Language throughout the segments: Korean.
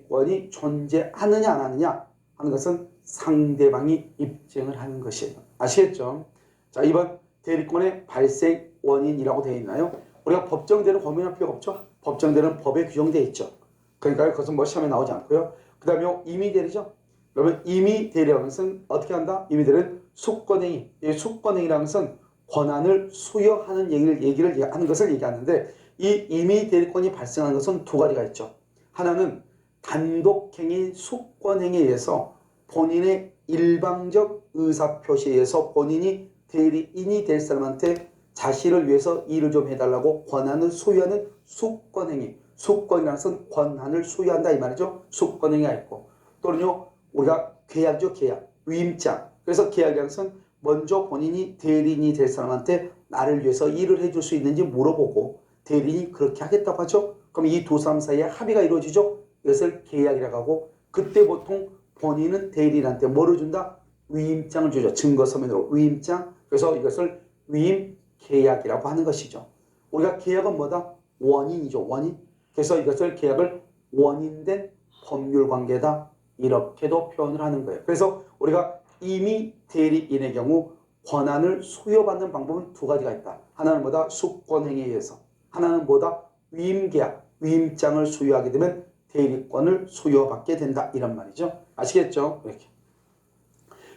대리권이 존재하느냐 안 하느냐 하는 것은 상대방이 입증을 하는 것이에요. 아시겠죠? 자, 이번 대리권의 발생 원인이라고 되어 있나요? 우리가 법정대는 고민할 필요가 없죠. 법정대는 법에 규정되어 있죠. 그러니까 그것은 뭐 시험에 나오지 않고요. 그 다음에 임의대리죠. 그러면 임의대리라는 것은 어떻게 한다? 임의대리는 수권행위. 이 수권행위라는 것은 권한을 수여하는 얘기를 하는 것을 얘기하는데, 이 임의대리권이 발생하는 것은 두 가지가 있죠. 하나는 단독행위 수권행위에 의해서 본인의 일방적 의사표시에 의해서 본인이 대리인이 될 사람한테 자신을 위해서 일을 좀 해달라고 권한을 소유하는 수권행위. 수권이라는 것은 권한을 소유한다 이 말이죠. 수권행위가 있고, 또는요 우리가 계약이죠. 계약. 위임장. 그래서 계약이라는 것은 먼저 본인이 대리인이 될 사람한테 나를 위해서 일을 해줄 수 있는지 물어보고 대리인이 그렇게 하겠다고 하죠. 그럼 이 두 사람 사이에 합의가 이루어지죠. 이것을 계약이라고 하고, 그때 보통 본인은 대리인한테 뭐를 준다? 위임장을 주죠. 증거서면으로 위임장. 그래서 이것을 위임 계약이라고 하는 것이죠. 우리가 계약은 뭐다? 원인이죠. 원인. 그래서 이것을 계약을 원인된 법률관계다 이렇게도 표현을 하는 거예요. 그래서 우리가 임의 대리인의 경우 권한을 소유받는 방법은 두 가지가 있다. 하나는 뭐다? 수권행위에 의해서. 하나는 뭐다? 위임계약, 위임장을 소유하게 되면 대리권을 소유받게 된다 이런 말이죠. 아시겠죠? 이렇게.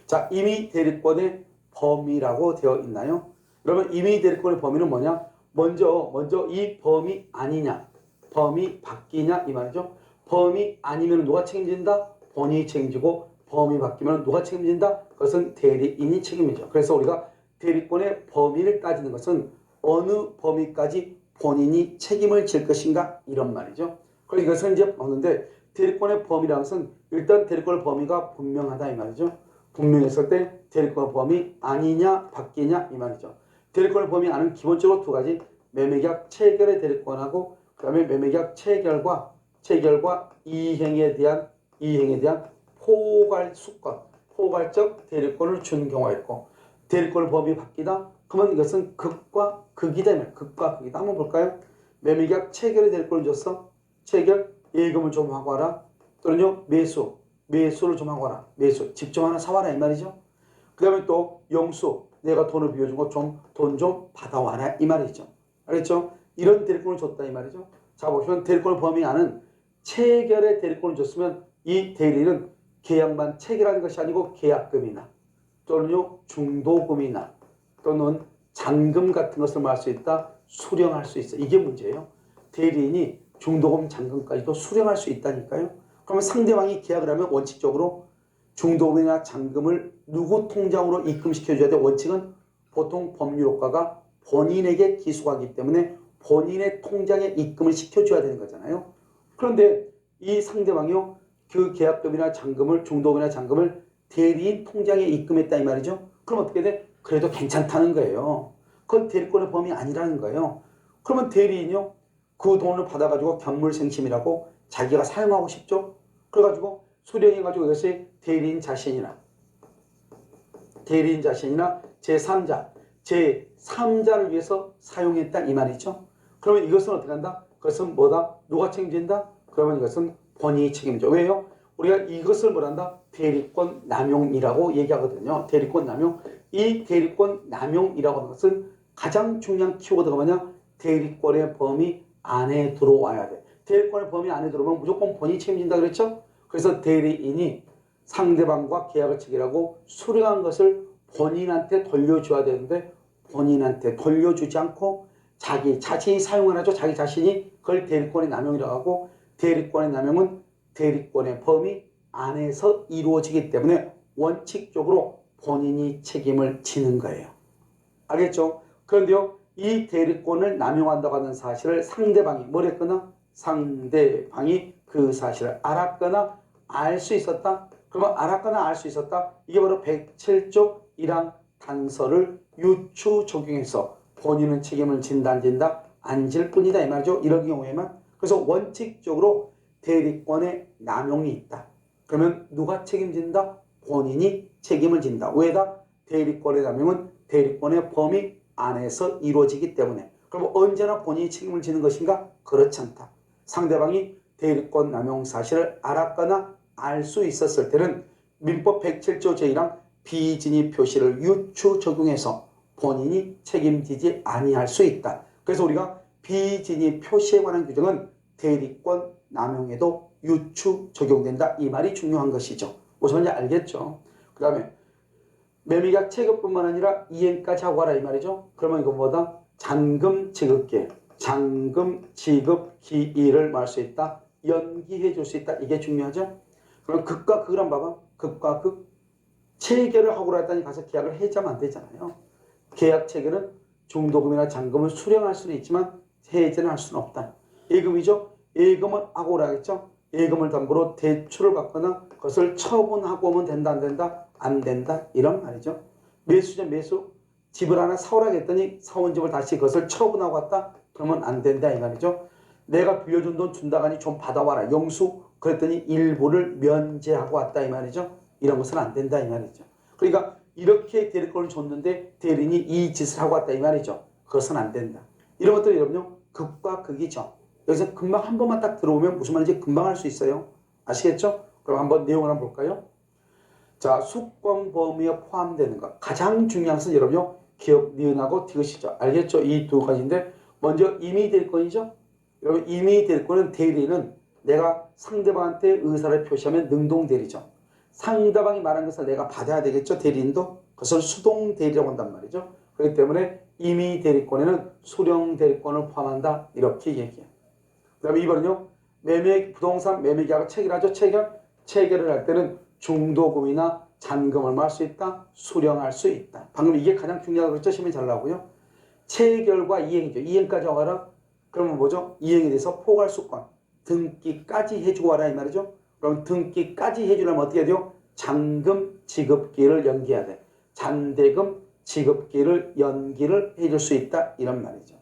자, 임의 대리권의 범위라고 되어 있나요? 그러면 임의 대리권의 범위는 뭐냐? 먼저 이 범위 아니냐, 범위 바뀌냐 이 말이죠. 범위 아니면 누가 책임진다? 본인이 책임지고, 범위 바뀌면 누가 책임진다? 그것은 대리인이 책임이죠. 그래서 우리가 대리권의 범위를 따지는 것은 어느 범위까지 본인이 책임을 질 것인가 이런 말이죠. 그래서 이것은 이제 보는데, 대리권의 범위라는 것은 일단 대리권의 범위가 분명하다 이 말이죠. 분명했을 때 대리권의 범위 아니냐 바뀌냐 이 말이죠. 대리권의 범위 안은 기본적으로 두 가지, 매매계약 체결의 대리권하고 그 다음에 매매계약 체결과 이행에 대한 포괄수권, 포괄적 대리권을 준 경우가 있고, 대리권의 범위 바뀌다? 그러면 이것은 극과 극이 되면 극과 극이다. 한번 볼까요? 매매계약 체결의 대리권을 줬어. 체결, 예금을 좀 하고 와라. 또는요 매수를 좀 하고 와라. 매수, 집 좀 하나 사와라 이 말이죠. 그 다음에 또 영수, 내가 돈을 빌려준 거 돈 좀 받아와라 이 말이죠. 알겠죠? 이런 대리권을 줬다 이 말이죠. 자, 보시면 대리권의 범위 안은 체결의 대리권을 줬으면 이 대리는 계약만 체결하는 것이 아니고 계약금이나 또는요 중도금이나 또는 잔금 같은 것을 말할 수 있다. 수령할 수 있어. 이게 문제예요. 대리인이 중도금, 잔금까지도 수령할 수 있다니까요. 그러면 상대방이 계약을 하면 원칙적으로 중도금이나 잔금을 누구 통장으로 입금시켜줘야 돼? 원칙은 보통 법률효과가 본인에게 기소하기 때문에 본인의 통장에 입금을 시켜줘야 되는 거잖아요. 그런데 이 상대방이요, 그 계약금이나 잔금을, 중도금이나 잔금을 대리인 통장에 입금했다 이 말이죠. 그럼 어떻게 돼? 그래도 괜찮다는 거예요. 그건 대리권의 범위 아니라는 거예요. 그러면 대리인이요, 그 돈을 받아가지고 견물생심이라고 자기가 사용하고 싶죠. 그래가지고 수령해가지고 이것이 대리인 자신이나 제3자를 위해서 사용했다 이 말이죠. 그러면 이것은 어떻게 한다? 그것은 뭐다? 누가 책임진다? 그러면 이것은 본인이 책임져. 왜요? 우리가 이것을 뭐란다? 대리권 남용이라고 얘기하거든요. 대리권 남용. 이 대리권 남용이라고 하는 것은 가장 중요한 키워드가 뭐냐? 대리권의 범위 안에 들어와야 돼. 대리권의 범위 안에 들어오면 무조건 본인이 책임진다 그랬죠? 그래서 대리인이 상대방과 계약을 체결하고 수령한 것을 본인한테 돌려줘야 되는데, 본인한테 돌려주지 않고 자기 자신이 사용을 하죠. 자기 자신이. 그걸 대리권의 남용이라고 하고, 대리권의 남용은 대리권의 범위 안에서 이루어지기 때문에 원칙적으로 본인이 책임을 지는 거예요. 알겠죠? 그런데요, 이 대리권을 남용한다고 하는 사실을 상대방이 뭐랬거나, 상대방이 그 사실을 알았거나 알 수 있었다. 그러면 알았거나 알 수 있었다. 이게 바로 107조 1항 단서를 유추 적용해서 본인은 책임을 진다 안 진다? 안 질 뿐이다 이 말이죠. 이런 경우에만. 그래서 원칙적으로 대리권의 남용이 있다. 그러면 누가 책임진다? 본인이 책임을 진다. 왜다? 대리권의 남용은 대리권의 범위 안에서 이루어지기 때문에. 그럼 언제나 본인이 책임을 지는 것인가? 그렇지 않다. 상대방이 대리권 남용 사실을 알았거나 알 수 있었을 때는 민법 107조 제1항 비진입 표시를 유추 적용해서 본인이 책임지지 아니할 수 있다. 그래서 우리가 비진입 표시에 관한 규정은 대리권 남용에도 유추 적용된다. 이 말이 중요한 것이죠. 무슨 말인지 알겠죠? 그 다음에 매매계약 체결뿐만 아니라 이행까지 하고 가라 이 말이죠. 그러면 이거 뭐다? 잔금 지급기일, 잔금 지급 기일을 말 수 있다. 연기해 줄 수 있다. 이게 중요하죠. 그럼 극과 극을 한번 봐봐. 극과 극. 체결을 하고 했더니 가서 계약을 해지하면 안 되잖아요. 계약 체결은 중도금이나 잔금을 수령할 수는 있지만 해지는 할 수는 없다. 예금이죠. 예금을 하고 오라겠죠. 예금을 담보로 대출을 받거나 그것을 처분하고 오면 된다 안 된다? 안 된다. 이런 말이죠. 매수죠. 매수. 집을 하나 사오라 했더니 사온 집을 다시 그것을 처분하고 왔다? 그러면 안 된다 이 말이죠. 내가 빌려준 돈 준다가니 좀 받아와라. 영수. 그랬더니 일부를 면제하고 왔다 이 말이죠. 이런 것은 안 된다 이 말이죠. 그러니까 이렇게 대리권을 줬는데 대리인이 이 짓을 하고 왔다 이 말이죠. 그것은 안 된다. 이런 것들 여러분요. 극과 극이죠. 여기서 금방 한 번만 딱 들어오면 무슨 말인지 금방 할 수 있어요. 아시겠죠? 그럼 한번 내용을 한번 볼까요? 자, 수권 범위에 포함되는 것. 가장 중요한 것은 여러분요. 기억, 니은하고 디귿이죠. 알겠죠? 이 두 가지인데 먼저 임의 대리권이죠. 여러분 임의 대리권은 대리는 내가 상대방한테 의사를 표시하면 능동 대리죠. 상대방이 말한 것을 내가 받아야 되겠죠. 대리인도. 그것을 수동 대리라고 한단 말이죠. 그렇기 때문에 임의 대리권에는 수령 대리권을 포함한다. 이렇게 얘기해요. 그 다음에 2번은요. 부동산 매매계약을 체결하죠. 체결을 할 때는 중도금이나 잔금을 말 수 있다. 수령할 수 있다. 방금 이게 가장 중요하다고 그랬죠. 시험이 잘 나오고요. 체결과 이행이죠. 이행까지 와라. 그러면 뭐죠? 이행에 대해서 포괄수권. 등기까지 해주고 와라 이 말이죠. 그럼 등기까지 해주려면 어떻게 해야 돼요? 잔금 지급기를 연기해야 돼. 잔대금 지급기를 연기를 해줄 수 있다. 이런 말이죠.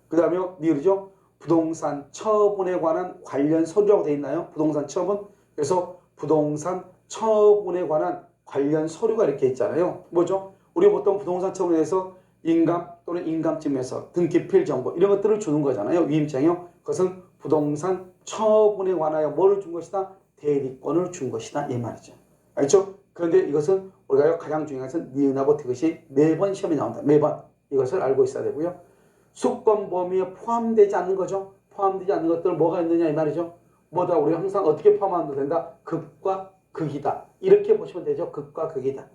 그 다음에 니을이죠. 부동산 처분에 관한 관련 서류라고 되어 있나요? 부동산 처분. 그래서 부동산 처분에 관한 관련 서류가 이렇게 있잖아요. 뭐죠? 우리가 보통 부동산 처분에 대해서 인감 또는 인감증명서, 등기필 정보 이런 것들을 주는 거잖아요. 위임장이요. 그것은 부동산 처분에 관하여 뭐를 준 것이다? 대리권을 준 것이다. 이 말이죠. 알죠? 그런데 이것은 우리가 가장 중요한 것은 니은하고 디귿이 매번 시험에 나온다. 매번 이것을 알고 있어야 되고요. 수권 범위에 포함되지 않는 거죠. 포함되지 않는 것들은 뭐가 있느냐 이 말이죠. 뭐다 우리가 항상 어떻게 포함하면 된다? 극과 극이다. 이렇게 보시면 되죠. 극과 극이다.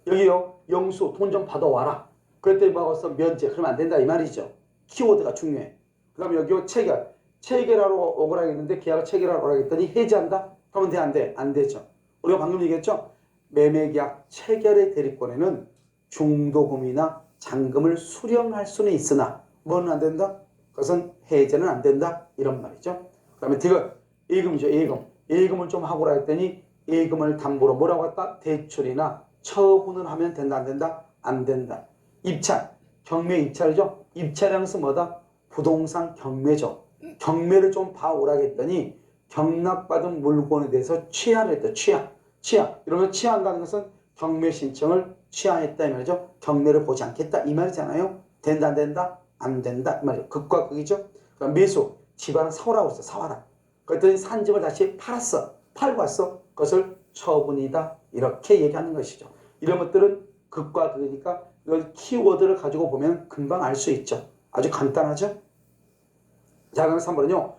여기요. 영수 돈 좀 받아와라. 그랬더니 막아서 면제. 그러면 안 된다 이 말이죠. 키워드가 중요해. 그 다음에 여기요. 체결. 체결하러 오거라 했는데 계약을 체결하러 오라 했더니 해지한다? 그러면 돼? 안 돼? 안 되죠. 우리가 방금 얘기했죠. 매매계약 체결의 대리권에는 중도금이나 잔금을 수령할 수는 있으나 뭐는 안 된다? 그것은 해제는 안 된다. 이런 말이죠. 그 다음에 디귿. 예금이죠. 예금. 예금을 좀 하고라 했더니 예금을 담보로 뭐라고 할까? 대출이나 처분을 하면 된다 안 된다? 안 된다. 입찰. 경매 입찰이죠. 입찰이라는 것은 뭐다? 부동산 경매죠. 경매를 좀 봐오라 했더니 경락받은 물건에 대해서 취하를 했다. 취하. 이러면 취한다는 것은 경매 신청을 취하했다 이 말이죠. 경매를 보지 않겠다 이 말이잖아요. 된다 안 된다? 안 된다 이 말이죠. 극과 극이죠. 그럼 매수. 집 하나 사오라고 했어. 사와라. 그랬더니 산 집을 다시 팔았어. 팔고 왔어. 그것을 처분이다. 이렇게 얘기하는 것이죠. 이런 것들은 극과 극이니까 이걸 키워드를 가지고 보면 금방 알 수 있죠. 아주 간단하죠. 자, 그럼 3번은요.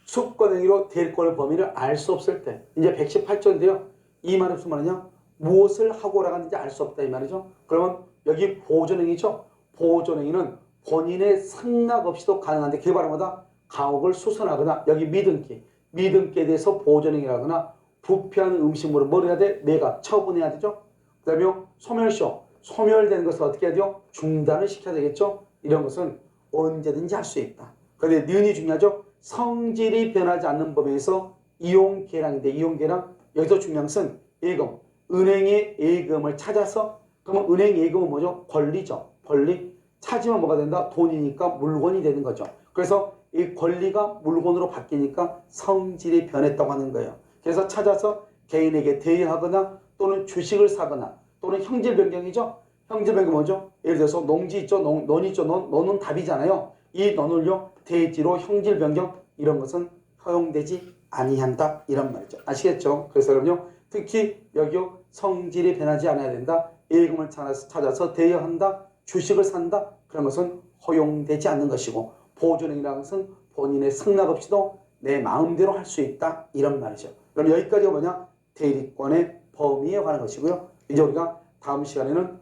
수권행위로 대리권의 범위를 알 수 없을 때. 이제 118조인데요. 이 말은 무슨 말이냐? 무엇을 하고 나갔는지 알 수 없다 이 말이죠. 그러면 여기 보존행위죠. 보존행위는 본인의 승낙 없이도 가능한데 그게 바로 뭐다? 가옥을 수선하거나 여기 미등기에 대해서 보존행위라거나 부패한 음식물을 뭘 해야 돼? 매각, 처분해야 되죠. 그 다음에 소멸시효. 소멸되는 것을 어떻게 해야 돼요? 중단을 시켜야 되겠죠. 이런 것은 언제든지 할 수 있다. 그런데 니은이 중요하죠. 성질이 변하지 않는 범위에서 이용계량인데 이용계량 여기서 중요한 것은 예금. 은행의 예금을 찾아서 그러면 은행 예금은 뭐죠? 권리죠. 권리. 찾으면 뭐가 된다? 돈이니까 물건이 되는 거죠. 그래서 이 권리가 물건으로 바뀌니까 성질이 변했다고 하는 거예요. 그래서 찾아서 개인에게 대여하거나 또는 주식을 사거나 또는 형질 변경이죠. 형질 변경 뭐죠? 예를 들어서 농지 있죠. 논 있죠. 논은 답이잖아요. 이 논을요. 대지로 형질 변경 이런 것은 허용되지 아니한다 이런 말이죠. 아시겠죠? 그래서 그럼요. 특히 여기요. 성질이 변하지 않아야 된다. 예금을 찾아서 대여한다. 주식을 산다. 그런 것은 허용되지 않는 것이고 보존행위라는 것은 본인의 승낙 없이도 내 마음대로 할 수 있다 이런 말이죠. 그럼 여기까지가 뭐냐? 대리권의 범위에 관한 것이고요. 이제 우리가 다음 시간에는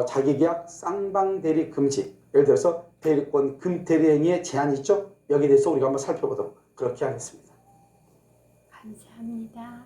자기계약 쌍방대리 금지, 예를 들어서 대리권 금대리행위의 제한이 있죠. 여기에 대해서 우리가 한번 살펴보도록 그렇게 하겠습니다. 감사합니다.